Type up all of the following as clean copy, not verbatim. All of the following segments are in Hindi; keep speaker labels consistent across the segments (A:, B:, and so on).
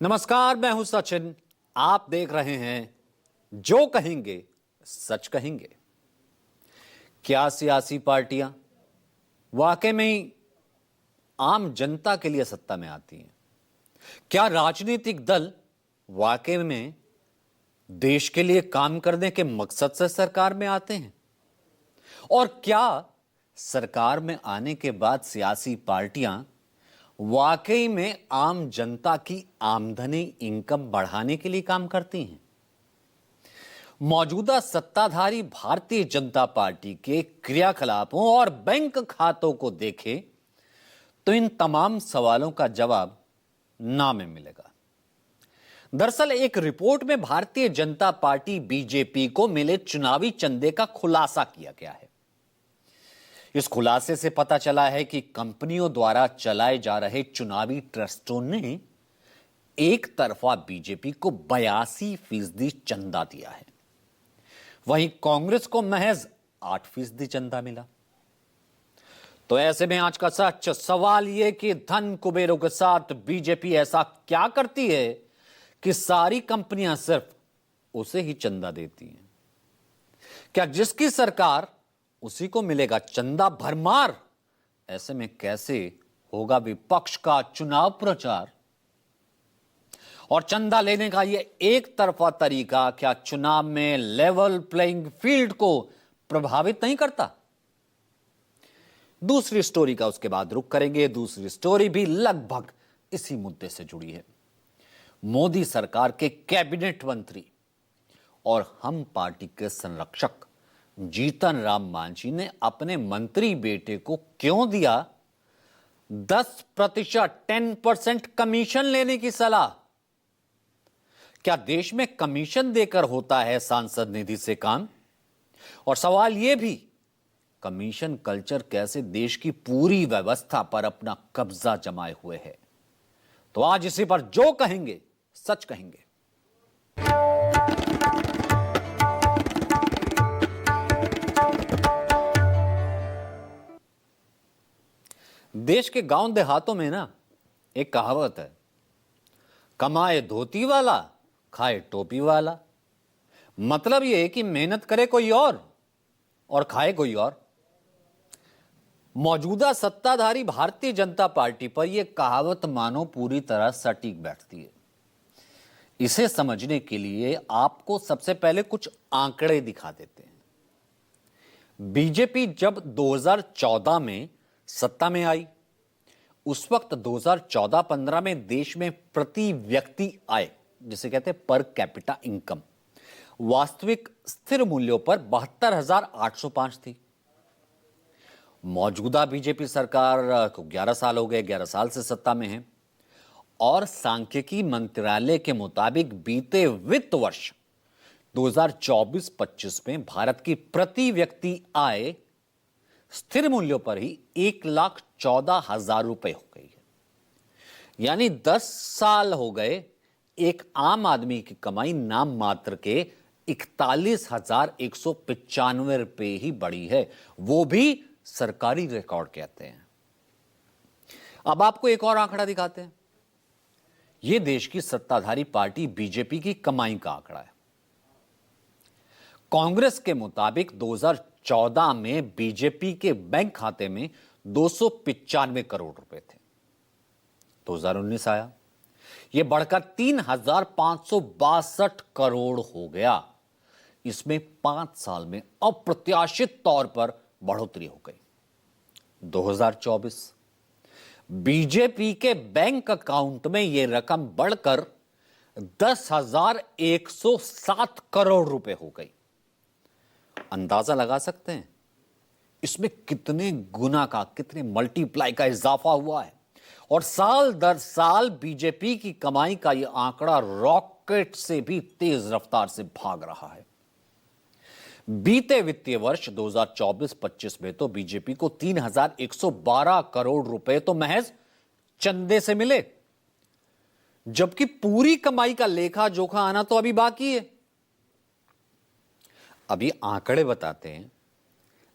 A: नमस्कार, मैं हूं सचिन। आप देख रहे हैं जो कहेंगे सच कहेंगे। क्या सियासी पार्टियां वाकई में ही आम जनता के लिए सत्ता में आती हैं? क्या राजनीतिक दल वाकई में देश के लिए काम करने के मकसद से सरकार में आते हैं? और क्या सरकार में आने के बाद सियासी पार्टियां वाकई में आम जनता की आमदनी इनकम बढ़ाने के लिए काम करती हैं? मौजूदा सत्ताधारी भारतीय जनता पार्टी के क्रियाकलापों और बैंक खातों को देखें तो इन तमाम सवालों का जवाब ना में मिलेगा। दरअसल एक रिपोर्ट में भारतीय जनता पार्टी बीजेपी को मिले चुनावी चंदे का खुलासा किया गया है। इस खुलासे से पता चला है कि कंपनियों द्वारा चलाए जा रहे चुनावी ट्रस्टों ने एक तरफा बीजेपी को 82% चंदा दिया है, वहीं कांग्रेस को महज 8% चंदा मिला। तो ऐसे में आज का सच सवाल यह कि धन कुबेरों के साथ बीजेपी ऐसा क्या करती है कि सारी कंपनियां सिर्फ उसे ही चंदा देती हैं? क्या जिसकी सरकार उसी को मिलेगा चंदा भरमार? ऐसे में कैसे होगा विपक्ष का चुनाव प्रचार? और चंदा लेने का यह एक तरफा तरीका क्या चुनाव में लेवल प्लेइंग फील्ड को प्रभावित नहीं करता? दूसरी स्टोरी का उसके बाद रुख करेंगे। दूसरी स्टोरी भी लगभग इसी मुद्दे से जुड़ी है। मोदी सरकार के कैबिनेट मंत्री और हम पार्टी के संरक्षक जीतन राम मांझी ने अपने मंत्री बेटे को क्यों दिया 10% कमीशन लेने की सलाह? क्या देश में कमीशन देकर होता है सांसद निधि से काम? और सवाल यह भी, कमीशन कल्चर कैसे देश की पूरी व्यवस्था पर अपना कब्जा जमाए हुए है? तो आज इसी पर जो कहेंगे सच कहेंगे। देश के गांव देहातों में ना एक कहावत है, कमाए धोती वाला खाए टोपी वाला। मतलब यह है कि मेहनत करे कोई और खाए कोई और। मौजूदा सत्ताधारी भारतीय जनता पार्टी पर यह कहावत मानो पूरी तरह सटीक बैठती है। इसे समझने के लिए आपको सबसे पहले कुछ आंकड़े दिखा देते हैं। बीजेपी जब 2014 में सत्ता में आई, उस वक्त 2014-15 में देश में प्रति व्यक्ति आय, जिसे कहते हैं पर कैपिटा इनकम, वास्तविक स्थिर मूल्यों पर 72,805 थी। मौजूदा बीजेपी सरकार को 11 साल हो गए, 11 साल से सत्ता में है और सांख्यिकी मंत्रालय के मुताबिक बीते वित्त वर्ष 2024-25 में भारत की प्रति व्यक्ति आय स्थिर मूल्यों पर ही 1,14,000 रुपए हो गई है। यानी 10 साल हो गए, एक आम आदमी की कमाई नाम मात्र के 41,195 रुपए ही बढ़ी है, वो भी सरकारी रिकॉर्ड कहते हैं। अब आपको एक और आंकड़ा दिखाते हैं। यह देश की सत्ताधारी पार्टी बीजेपी की कमाई का आंकड़ा है। कांग्रेस के मुताबिक 2014 में बीजेपी के बैंक खाते में 295 करोड़ रुपए थे। 2019 आया, यह बढ़कर 3,562 करोड़ हो गया। इसमें 5 साल में अप्रत्याशित तौर पर बढ़ोतरी हो गई। 2024 बीजेपी के बैंक अकाउंट में यह रकम बढ़कर 10,107 करोड़ रुपए हो गई। अंदाजा लगा सकते हैं इसमें कितने गुना का, कितने मल्टीप्लाई का इजाफा हुआ है। और साल दर साल बीजेपी की कमाई का यह आंकड़ा रॉकेट से भी तेज रफ्तार से भाग रहा है। बीते वित्तीय वर्ष 2024-25 में तो बीजेपी को 3,112 करोड़ रुपए तो महज चंदे से मिले, जबकि पूरी कमाई का लेखा जोखा आना तो अभी बाकी है। अभी आंकड़े बताते हैं,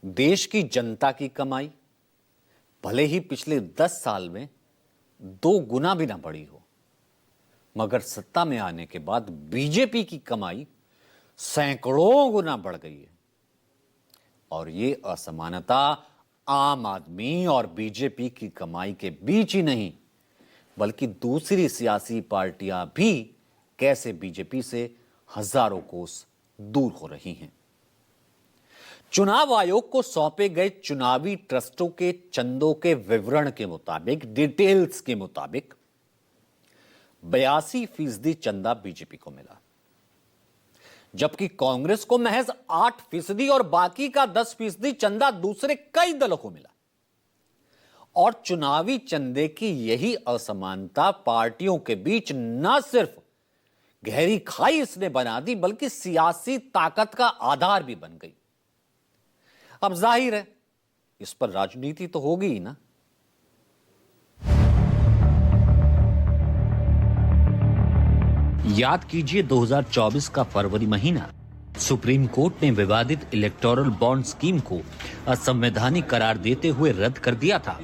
A: देश की जनता की कमाई भले ही पिछले 10 साल में 2 गुना भी ना बढ़ी हो, मगर सत्ता में आने के बाद बीजेपी की कमाई सैकड़ों गुना बढ़ गई है। और ये असमानता आम आदमी और बीजेपी की कमाई के बीच ही नहीं, बल्कि दूसरी सियासी पार्टियां भी कैसे बीजेपी से हजारों कोस दूर हो रही हैं। चुनाव आयोग को सौंपे गए चुनावी ट्रस्टों के चंदों के विवरण के मुताबिक, डिटेल्स के मुताबिक 82% चंदा बीजेपी को मिला, जबकि कांग्रेस को महज 8% और बाकी का 10% चंदा दूसरे कई दलों को मिला। और चुनावी चंदे की यही असमानता पार्टियों के बीच न सिर्फ गहरी खाई इसने बना दी, बल्कि सियासी ताकत का आधार भी बन गई। अब जाहिर है इस पर राजनीति तो होगी ही ना। याद कीजिए 2024 का फरवरी महीना, सुप्रीम कोर्ट ने विवादित इलेक्टोरल बॉन्ड स्कीम को असंवैधानिक करार देते हुए रद्द कर दिया था।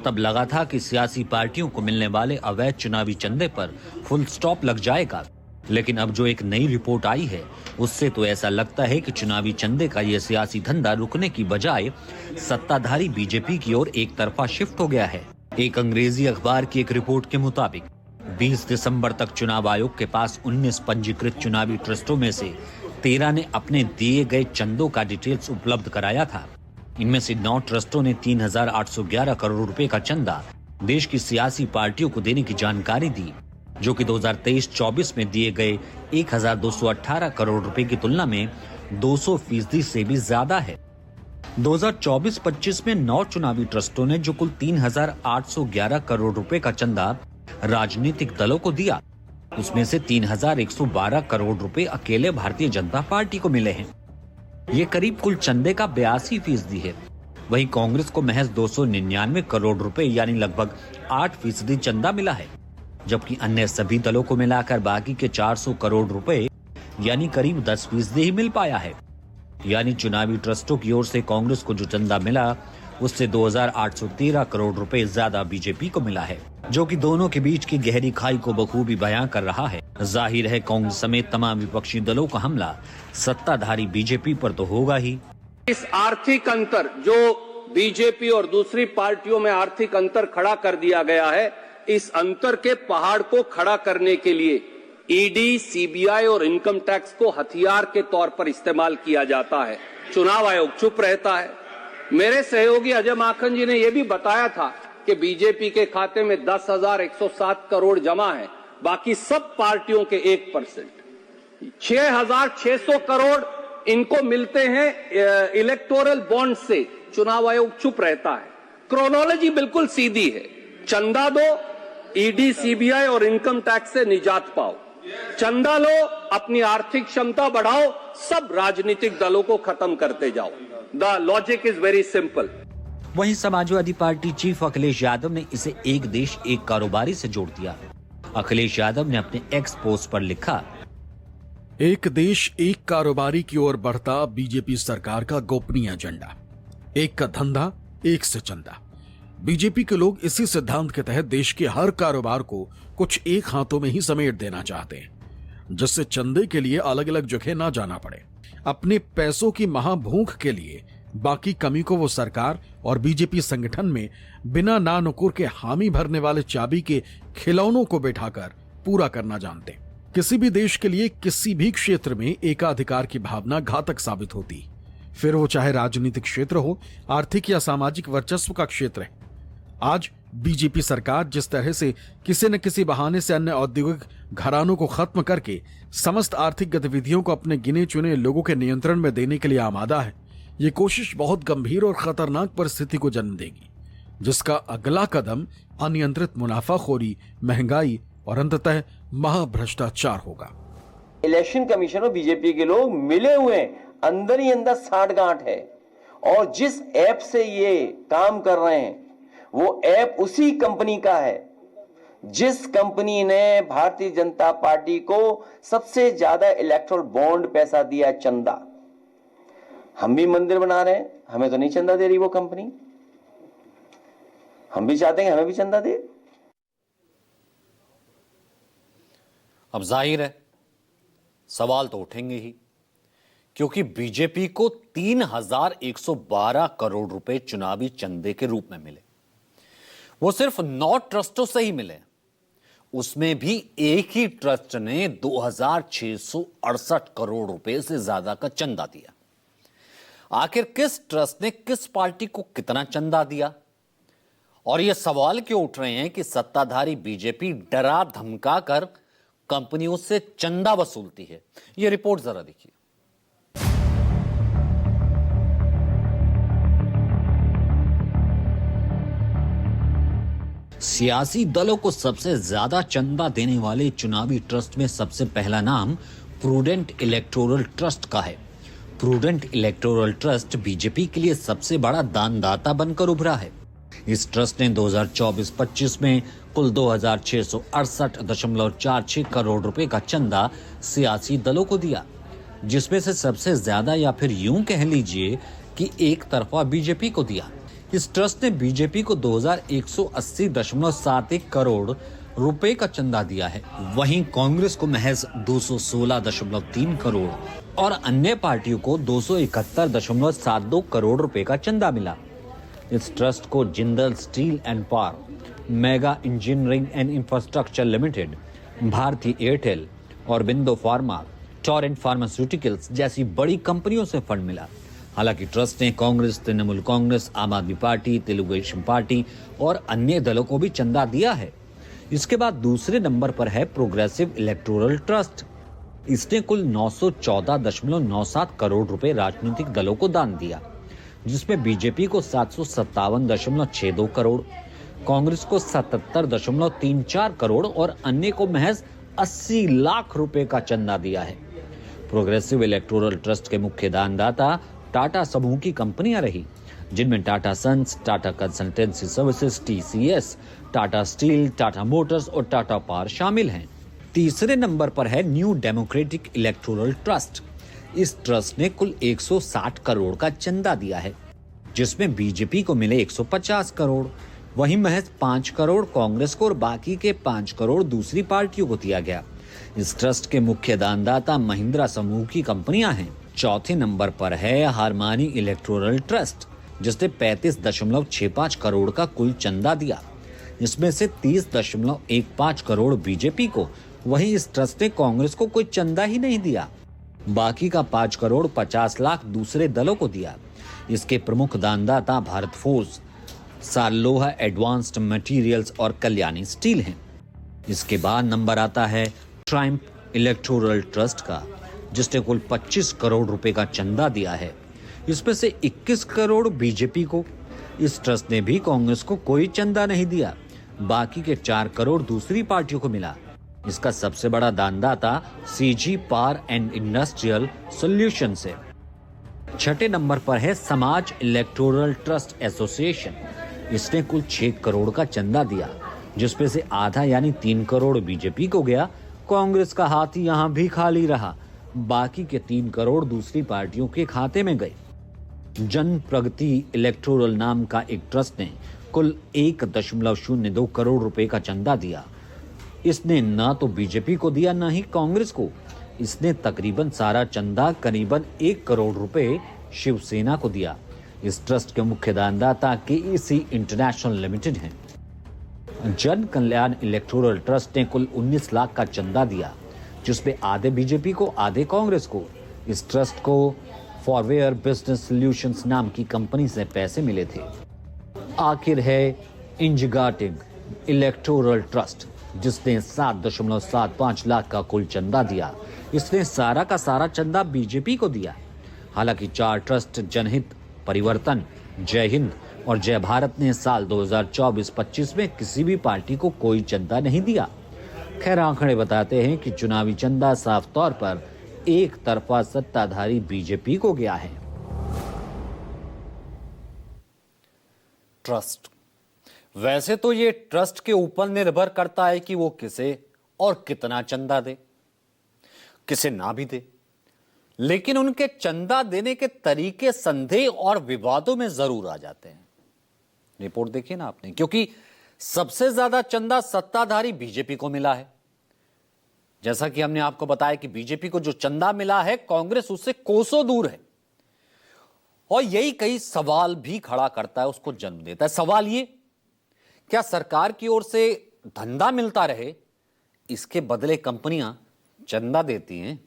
A: तब लगा था कि सियासी पार्टियों को मिलने वाले अवैध चुनावी चंदे पर फुल स्टॉप लग जाएगा, लेकिन अब जो एक नई रिपोर्ट आई है उससे तो ऐसा लगता है कि चुनावी चंदे का यह सियासी धंधा रुकने की बजाय सत्ताधारी बीजेपी की ओर एक तरफा शिफ्ट हो गया है। एक अंग्रेजी अखबार की एक रिपोर्ट के मुताबिक 20 दिसंबर तक चुनाव आयोग के पास 19 पंजीकृत चुनावी ट्रस्टों में से 13 ने अपने दिए गए चंदों का डिटेल्स उपलब्ध कराया था। इनमें से 9 ट्रस्टों ने 3,811 करोड़ रुपए का चंदा देश की सियासी पार्टियों को देने की जानकारी दी, जो कि 2023-24 में दिए गए 1,218 करोड़ रुपए की तुलना में 200% से भी ज्यादा है। 2024-25 में 9 चुनावी ट्रस्टों ने जो कुल 3,811 करोड़ रुपए का चंदा राजनीतिक दलों को दिया, उसमें से 3,112 करोड़ रुपए अकेले भारतीय जनता पार्टी को मिले हैं। ये करीब कुल चंदे का 82% है। वहीं कांग्रेस को महज 299 करोड़ रुपए यानी लगभग 8% चंदा मिला है, जबकि अन्य सभी दलों को मिलाकर बाकी के 400 करोड़ रुपए यानी करीब 10% ही मिल पाया है। यानी चुनावी ट्रस्टों की ओर से कांग्रेस को जो चंदा मिला उससे 2,813 करोड़ रुपए ज्यादा बीजेपी को मिला है, जो कि दोनों के बीच की गहरी खाई को बखूबी बयां कर रहा है। जाहिर है कांग्रेस समेत तमाम विपक्षी दलों का हमला सत्ताधारी बीजेपी पर तो होगा ही।
B: इस आर्थिक अंतर जो बीजेपी और दूसरी पार्टियों में आर्थिक अंतर खड़ा कर दिया गया है, इस अंतर के पहाड़ को खड़ा करने के लिए ईडी, सीबीआई और इनकम टैक्स को हथियार के तौर पर इस्तेमाल किया जाता है। चुनाव आयोग चुप रहता है। मेरे सहयोगी अजय माखन जी ने यह भी बताया था कि बीजेपी के खाते में 10,107 करोड़ जमा है, बाकी सब पार्टियों के 1%। 6,600 करोड़ इनको मिलते हैं इलेक्टोरल बॉन्ड से। चुनाव आयोग चुप रहता है। क्रोनोलॉजी बिल्कुल सीधी है। चंदा दो, ईडी, सीबीआई और इनकम टैक्स से निजात पाओ। चंदा लो, अपनी आर्थिक क्षमता बढ़ाओ, सब राजनीतिक दलों को खत्म करते जाओ। The logic is very simple.
A: वहीं समाजवादी पार्टी चीफ अखिलेश यादव ने इसे एक देश एक कारोबारी से जोड़ दिया। अखिलेश यादव ने अपने एक्स पोस्ट पर लिखा,
C: एक देश एक कारोबारी की ओर बढ़ता बीजेपी सरकार का गोपनीय एजेंडा, एक का धंधा एक से चंदा। बीजेपी के लोग इसी सिद्धांत के तहत देश के हर कारोबार को कुछ एक हाथों में ही समेट देना चाहते हैं, जिससे चंदे के लिए अलग अलग जगह ना जाना पड़े। अपने पैसों की महाभूख के लिए बाकी कमी को वो सरकार और बीजेपी संगठन में बिना नानुकुर के हामी भरने वाले चाबी के खिलौनों को बैठाकर पूरा करना जानते। किसी भी देश के लिए किसी भी क्षेत्र में एकाधिकार की भावना घातक साबित होती, फिर वो चाहे राजनीतिक क्षेत्र हो, आर्थिक या सामाजिक वर्चस्व का क्षेत्र है। आज बीजेपी सरकार जिस तरह से किसी न किसी बहाने से अन्य औद्योगिक घरानों को खत्म करके समस्त आर्थिक गतिविधियों को अपने गिने चुने लोगों के नियंत्रण में देने के लिए आमादा है, ये कोशिश बहुत गंभीर और खतरनाक परिस्थिति को जन्म देगी, जिसका अगला कदम अनियंत्रित मुनाफाखोरी, महंगाई और अंततः महाभ्रष्टाचार होगा।
D: इलेक्शन कमीशन और बीजेपी के लोग मिले हुए अंदर ही अंदर साठगांठ है, और जिस ऐप से ये काम कर रहे हैं वो ऐप उसी कंपनी का है जिस कंपनी ने भारतीय जनता पार्टी को सबसे ज्यादा इलेक्टोरल बॉन्ड पैसा दिया, चंदा। हम भी मंदिर बना रहे हैं, हमें तो नहीं चंदा दे रही वो कंपनी। हम भी चाहते हैं हमें भी चंदा दे।
A: अब जाहिर है सवाल तो उठेंगे ही, क्योंकि बीजेपी को 3,112 करोड़ रुपए चुनावी चंदे के रूप में मिले। वो सिर्फ 9 ट्रस्टों से ही मिले, उसमें भी एक ही ट्रस्ट ने 2,668 करोड़ रुपए से ज्यादा का चंदा दिया। आखिर किस ट्रस्ट ने किस पार्टी को कितना चंदा दिया? और यह सवाल क्यों उठ रहे हैं कि सत्ताधारी बीजेपी डरा धमका कर कंपनियों से चंदा वसूलती है? यह रिपोर्ट जरा देखिए। सियासी दलों को सबसे ज्यादा चंदा देने वाले चुनावी ट्रस्ट में सबसे पहला नाम प्रूडेंट इलेक्टोरल ट्रस्ट का है। प्रूडेंट इलेक्टोरल ट्रस्ट बीजेपी के लिए सबसे बड़ा दानदाता बनकर उभरा है। इस ट्रस्ट ने 2024-25 में कुल 2,668.46 करोड़ रुपए का चंदा सियासी दलों को दिया, जिसमें से सबसे ज्यादा या फिर यूं कह लीजिए कि एक तरफा बीजेपी को दिया। इस ट्रस्ट ने बीजेपी को 2,180.71 करोड़ रुपए का चंदा दिया है। वहीं कांग्रेस को महज 216.3 करोड़ और अन्य पार्टियों को 271.72 करोड़ रुपए का चंदा मिला। इस ट्रस्ट को Jindal Steel and Power, Mega Engineering and Infrastructure Limited, Bharti Airtel और बिंदो फार्मा, टोरेंट फार्मास्यूटिकल्स जैसी बड़ी कंपनियों से फंड मिला। हालांकि ट्रस्ट ने कांग्रेस, तृणमूल कांग्रेस, आम आदमी पार्टी, तेलुगु देशम पार्टी और अन्य दलों को भी चंदा दिया है। इसके बाद दूसरे नंबर पर है प्रोग्रेसिव इलेक्टोरल ट्रस्ट। इसने कुल 914.97 करोड़ रुपए राजनीतिक दलों को दान दिया, जिसमें बीजेपी को 757.62 करोड़, कांग्रेस को 77.34 करोड़ और अन्य को महज 80 लाख रुपए का चंदा दिया है। प्रोग्रेसिव इलेक्टोरल ट्रस्ट के मुख्य दानदाता टाटा समूह की कंपनियां रही, जिनमें Tata Sons, Tata Consultancy Services TCS, Tata Steel, Tata Motors और टाटा पावर शामिल हैं। तीसरे नंबर पर है न्यू डेमोक्रेटिक इलेक्टोरल ट्रस्ट। इस ट्रस्ट ने कुल 160 करोड़ का चंदा दिया है, जिसमें बीजेपी को मिले 150 करोड़, वहीं महज 5 करोड़ कांग्रेस को और बाकी के 5 करोड़ दूसरी पार्टियों को दिया गया। इस ट्रस्ट के मुख्य दानदाता महिंद्रा समूह की कंपनियां हैं। चौथे नंबर पर है हारमानी इलेक्टोरल ट्रस्ट, जिसने 35.65 करोड़ का कुल चंदा दिया। इसमें से 30.15 करोड़ बीजेपी को, वहीं इस ट्रस्ट ने कांग्रेस को कोई चंदा ही नहीं दिया। बाकी का 5 करोड़ 50 लाख दूसरे दलों को दिया। इसके प्रमुख दानदाता भारत फोर्स, सालोहा एडवांस्ड मटेरियल्स और कल्याणी स्टील हैं। इसके बाद नंबर आता है ट्रायम्फ इलेक्टोरल ट्रस्ट का, जिसने कुल 25 करोड़ रुपए का चंदा दिया है। इसमें से 21 करोड़ बीजेपी को। इस ट्रस्ट ने भी कांग्रेस को कोई चंदा नहीं दिया। बाकी के 4 करोड़ दूसरी पार्टियों को मिला। इसका सबसे बड़ा दानदाता CG power and industrial solutions है। छठे नंबर पर है समाज इलेक्टोरल ट्रस्ट एसोसिएशन। इसने कुल 6 करोड़ का चंदा दिया, जिसमें से आधा यानी 3 करोड़ बीजेपी को गया। कांग्रेस का हाथ यहां भी खाली रहा। बाकी के 3 करोड़ दूसरी पार्टियों के खाते में गए। जन प्रगति इलेक्टोरल नाम का एक ट्रस्ट ने कुल 1.02 करोड़ रुपए का चंदा दिया। इसने न तो बीजेपी को दिया न ही कांग्रेस को। इसने तकरीबन सारा चंदा करीबन 1 करोड़ रुपए शिवसेना को दिया। इस ट्रस्ट के मुख्य दानदाता KEC इंटरनेशनल लिमिटेड हैं। जन कल्याण इलेक्टोरल ट्रस्ट ने कुल 19 लाख का चंदा दिया, जिसमें आधे बीजेपी को, आधे कांग्रेस को। इस ट्रस्ट को फॉरवेयर बिजनेस सॉल्यूशंस नाम की कंपनी से पैसे मिले थे। आखिर है इंजगाटिंग इलेक्टोरल ट्रस्ट, जिसने 7.75 लाख का कुल चंदा दिया। इसने सारा का सारा चंदा बीजेपी को दिया। हालांकि 4 ट्रस्ट जनहित, परिवर्तन, जय हिंद और जय भारत ने साल 2024-25 में किसी भी पार्टी को कोई चंदा नहीं दिया। खैर, आंकड़े बताते हैं कि चुनावी चंदा साफ तौर पर एक तरफा सत्ताधारी बीजेपी को गया है। ट्रस्ट, वैसे तो ये ट्रस्ट के ऊपर निर्भर करता है कि वो किसे और कितना चंदा दे, किसे ना भी दे, लेकिन उनके चंदा देने के तरीके संदेह और विवादों में जरूर आ जाते हैं। रिपोर्ट देखिए ना आपने, क्योंकि सबसे ज्यादा चंदा सत्ताधारी बीजेपी को मिला है। जैसा कि हमने आपको बताया कि बीजेपी को जो चंदा मिला है, कांग्रेस उससे कोसों दूर है, और यही कई सवाल भी खड़ा करता है, उसको जन्म देता है। सवाल ये, क्या सरकार की ओर से धंधा मिलता रहे, इसके बदले कंपनियां चंदा देती हैं?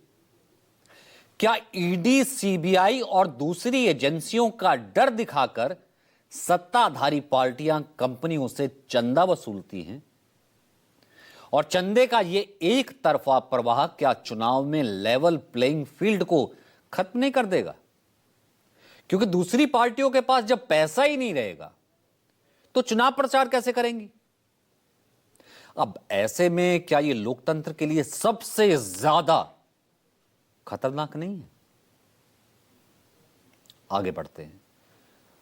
A: क्या ईडी, सीबीआई और दूसरी एजेंसियों का डर दिखाकर सत्ताधारी पार्टियां कंपनियों से चंदा वसूलती हैं? और चंदे का यह एक तरफा प्रवाह क्या चुनाव में लेवल प्लेइंग फील्ड को खत्म नहीं कर देगा? क्योंकि दूसरी पार्टियों के पास जब पैसा ही नहीं रहेगा तो चुनाव प्रचार कैसे करेंगी? अब ऐसे में क्या यह लोकतंत्र के लिए सबसे ज्यादा खतरनाक नहीं है? आगे बढ़ते हैं,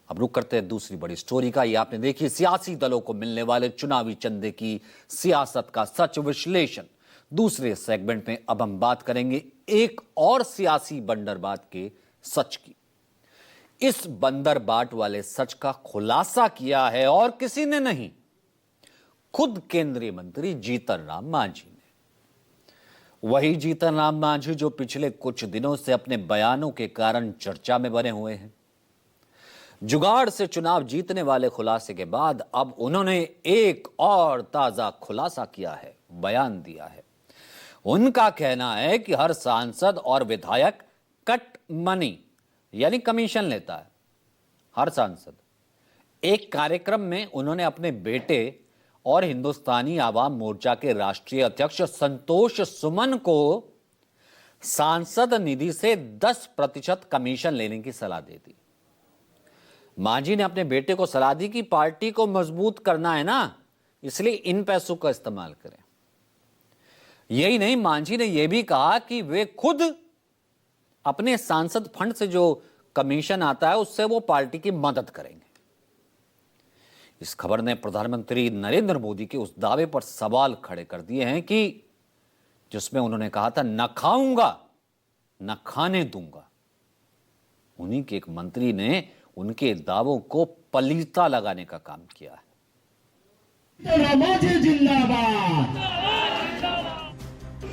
A: अब रुक करते हैं दूसरी बड़ी स्टोरी का। ये आपने देखी सियासी दलों को मिलने वाले चुनावी चंदे की सियासत का सच विश्लेषण। दूसरे सेगमेंट में अब हम बात करेंगे एक और सियासी बंदरबाट के सच की। इस बंदरबाट वाले सच का खुलासा किया है और किसी ने नहीं, खुद केंद्रीय मंत्री जीतन राम मांझी ने। वही जीतन राम मांझी जो पिछले कुछ दिनों से अपने बयानों के कारण चर्चा में बने हुए हैं। जुगाड़ से चुनाव जीतने वाले खुलासे के बाद अब उन्होंने एक और ताजा खुलासा किया है, बयान दिया है। उनका कहना है कि हर सांसद और विधायक कट मनी यानी कमीशन लेता है। हर सांसद। एक कार्यक्रम में उन्होंने अपने बेटे और हिंदुस्तानी आवाम मोर्चा के राष्ट्रीय अध्यक्ष संतोष सुमन को सांसद निधि से 10% कमीशन लेने की सलाह दे दी। मांझी ने अपने बेटे को सलाह दी कि पार्टी को मजबूत करना है ना, इसलिए इन पैसों का इस्तेमाल करें। यही नहीं, मांझी ने यह भी कहा कि वे खुद अपने सांसद फंड से जो कमीशन आता है उससे वो पार्टी की मदद करेंगे। इस खबर ने प्रधानमंत्री नरेंद्र मोदी के उस दावे पर सवाल खड़े कर दिए हैं कि जिसमें उन्होंने कहा था न खाऊंगा न खाने दूंगा। उन्हीं के एक मंत्री ने उनके दावों को पलीता लगाने का काम किया है।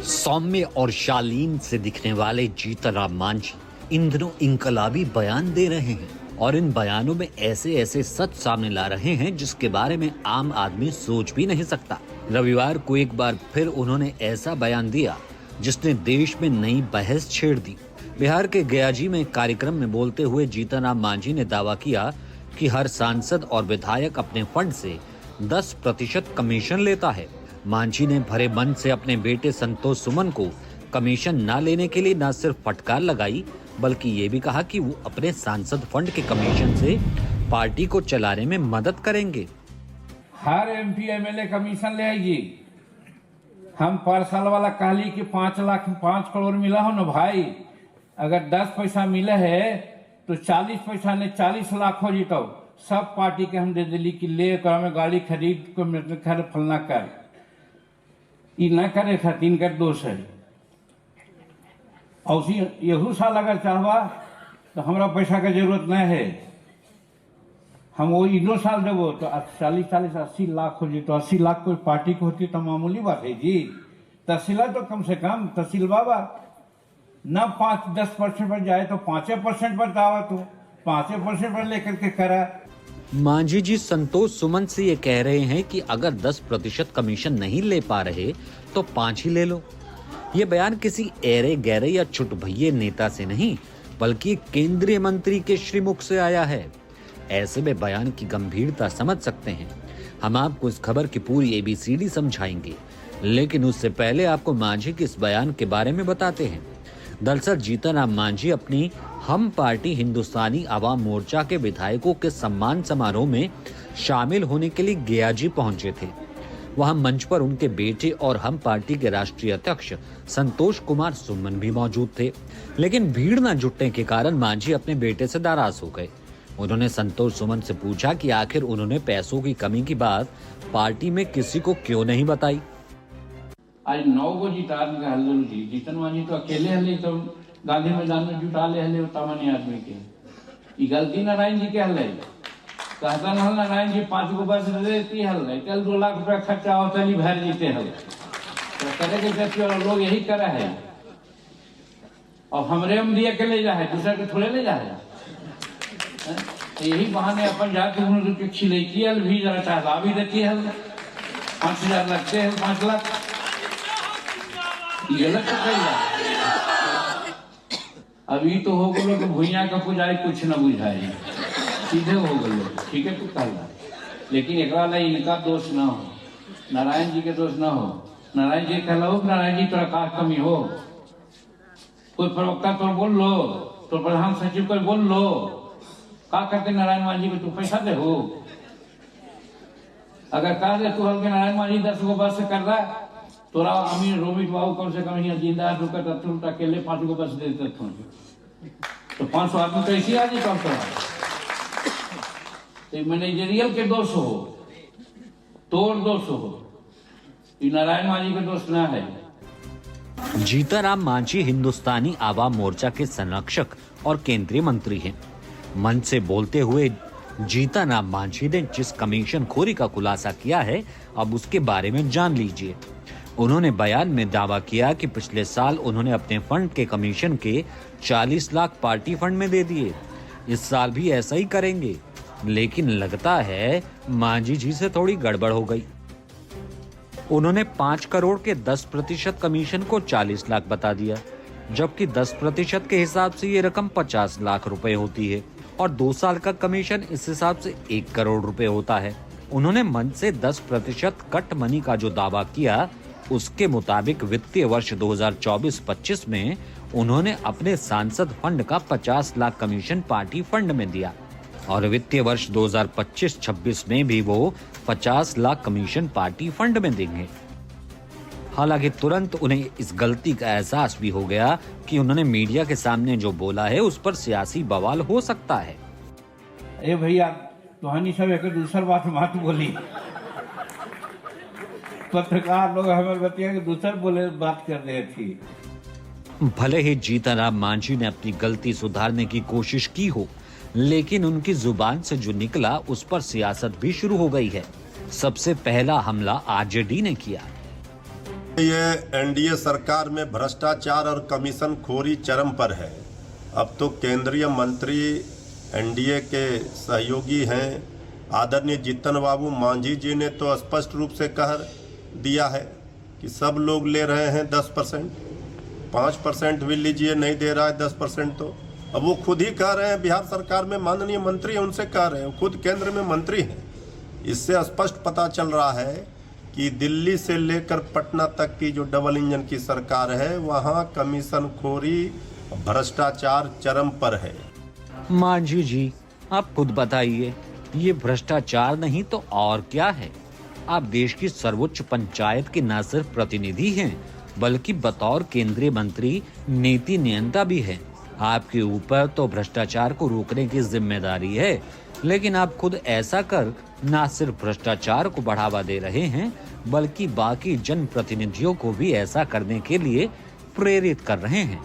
A: सौम्य और शालीन से दिखने वाले जीतन राम मांझी इन दिनों इनकलाबी बयान दे रहे हैं और इन बयानों में ऐसे ऐसे सच सामने ला रहे हैं जिसके बारे में आम आदमी सोच भी नहीं सकता। रविवार को एक बार फिर उन्होंने ऐसा बयान दिया जिसने देश में नई बहस छेड़ दी। बिहार के गयाजी में कार्यक्रम में बोलते हुए जीतन राम मांझी ने दावा किया कि हर सांसद और विधायक अपने फंड से 10% कमीशन लेता है। मांझी ने भरे मन से अपने बेटे संतोष सुमन को कमीशन न लेने के लिए न सिर्फ फटकार लगाई बल्कि ये भी कहा कि वो अपने सांसद फंड के कमीशन से पार्टी को चलाने में मदद करेंगे।
E: हर एमपी एमएलए कमीशन लेगी। हम पर साल वाला कहली कि 5 करोड़ मिला हो ना भाई, अगर 10 पैसा मिले है तो 40 पैसा ने 40 लाख हो जीतो। सब पार्टी के हम दे दिली कि ले कर में गाड़ी खरीद को खर फलना कर, ये न करे खातिर कर दोष है। और यहू साल अगर चाहवा तो हमरा पैसा का जरूरत नहीं है, हम वो इनो साल देवो तो 40-80 लाख हो जी। तो 80 लाख कोई पार्टी को होती तो मामूली बात है जी। तहसीला तो कम से कम तहसील बाबा न 5-10% पर जाए तो 5% पर दावा, तो 5% पर लेकर के करा।
A: मांझी जी संतोष सुमन से ये कह रहे हैं कि अगर 10% कमीशन नहीं ले पा रहे तो 5 ही ले लो। ये बयान किसी एरे गहरे या छुट भैये नेता से नहीं बल्कि केंद्रीय मंत्री के श्रीमुख से आया है। ऐसे में बयान की गंभीरता समझ सकते हैं। हम आपको इस खबर की पूरी ABCD समझाएंगे, लेकिन उससे पहले आपको मांझी के इस बयान के बारे में बताते हैं। दरअसल जीतन राम मांझी अपनी हम पार्टी हिंदुस्तानी आवाम मोर्चा के विधायकों के सम्मान समारोह में शामिल होने के लिए गयाजी पहुंचे थे। वहां मंच पर उनके बेटे और हम पार्टी के राष्ट्रीय अध्यक्ष संतोष कुमार सुमन भी मौजूद थे, लेकिन भीड़ न जुटने के कारण मांझी अपने बेटे से नाराज हो गए। उन्होंने संतोष सुमन से पूछा कि आखिर उन्होंने पैसों की कमी की बात पार्टी में किसी को क्यों नहीं बताई।
E: आज 9 गो जीतन मांझी तो अकेले हले तो गांधी मैदान में जुटा ले हले तमानी आदमी के। गलती नारायण जी के हले कहता न नारायण जी 5 गो बस देती हल 2 लाख रुपया खर्चा होता भर जीते हल। तो करे के व्यक्ति और लोग यही करा है, और हमरे में दिया के ले जा है, दूसरे के थोड़े ले जा है। यही बहाने अपन जाके उन्होंने खिलैती है भी जरा चाहला भी देती है, 5,000 लगते हैं, 5 लाख ये लग अभी तो हो गए कि भुइया का पुजारी कुछ न बुझाई, सीधे हो गए, ठीक है। तू कहला लेकिन एकरा ला इनका दोष ना हो, नारायण जी के दोष ना हो। नारायण जी कहलो नारायण जी तोरा का कमी हो, कोई प्रवक्ता तो बोल लो, तो प्रधान सचिव को बोल लो, का करते नारायण मान जी को तू पैसा दे हो। अगर कह दे तू हल्के नारायण मान जी 10 गो बस से कर रहा, तोरा अमीर रोमित बाबू कम से कम यहाँ जिंदा रुका तू अकेले 5 गो बस दे देते, तो 500 आदमी कैसे आ जाए कम तोरा। तो मैनेजरियल के दोष हो, तोड़ दोष हो, ये नारायण मान जी के दोष ना है।
A: जीतनराम मांझी हिंदुस्तानी आवाम मोर्चा के संरक्षक और केंद्रीय मंत्री हैं। मंच से बोलते हुए जीतनराम मांझी ने जिस कमीशन खोरी का खुलासा किया है, अब उसके बारे में जान लीजिए। उन्होंने बयान में दावा किया कि पिछले साल उन्होंने अपने फंड के कमीशन के 40 लाख पार्टी फंड में दे दिए, इस साल भी ऐसा ही करेंगे। लेकिन लगता है मांझी जी से थोड़ी गड़बड़ हो गई। उन्होंने 5 करोड़ के 10% कमीशन को 40 लाख बता दिया, जबकि 10% के हिसाब से ये रकम 50 लाख रुपए होती है और 2 साल का कमीशन इस हिसाब से 1 करोड़ रुपए होता है। उन्होंने मंच से 10% कट मनी का जो दावा किया, उसके मुताबिक वित्तीय वर्ष 2024-25 में उन्होंने अपने सांसद फंड का 50 लाख कमीशन पार्टी फंड में दिया और वित्तीय वर्ष 2025-26 में भी वो 50 लाख कमीशन पार्टी फंड में देंगे। हालांकि तुरंत उन्हें इस गलती का एहसास भी हो गया कि उन्होंने मीडिया के सामने जो बोला है उस पर सियासी बवाल हो सकता है।
E: ए भैया तुहानी सब एक दूसर बात मत बोली, पत्रकार लोग हमें बतिया कि दूसर बोले बात कर रहे थी।
A: भले ही जीतनराम मांझी ने अपनी गलती सुधारने की कोशिश की हो, लेकिन उनकी जुबान से जो निकला उस पर सियासत भी शुरू हो गई है। सबसे पहला हमला आरजेडी ने किया।
F: ये एनडीए सरकार में भ्रष्टाचार और कमीशन खोरी चरम पर है। अब तो केंद्रीय मंत्री एनडीए के सहयोगी हैं आदरणीय जीतन बाबू मांझी जी ने तो स्पष्ट रूप से कह दिया है कि सब लोग ले रहे हैं 10%, 5% भी लीजिए, नहीं दे रहा है 10%। तो अब वो खुद ही कह रहे हैं, बिहार सरकार में माननीय मंत्री हैं उनसे कह रहे हैं, खुद केंद्र में मंत्री हैं। इससे स्पष्ट पता चल रहा है कि दिल्ली से लेकर पटना तक की जो डबल इंजन की सरकार है, वहाँ कमीशन खोरी भ्रष्टाचार चरम पर है।
A: मांझी जी, आप खुद बताइए, ये भ्रष्टाचार नहीं तो और क्या है? आप देश की सर्वोच्च पंचायत के न सिर्फ प्रतिनिधि हैं, बल्कि बतौर केंद्रीय मंत्री नीति नियंता भी हैं। आपके ऊपर तो भ्रष्टाचार को रोकने की जिम्मेदारी है, लेकिन आप खुद ऐसा कर न सिर्फ भ्रष्टाचार को बढ़ावा दे रहे हैं, बल्कि बाकी जनप्रतिनिधियों को भी ऐसा करने के लिए प्रेरित कर रहे हैं।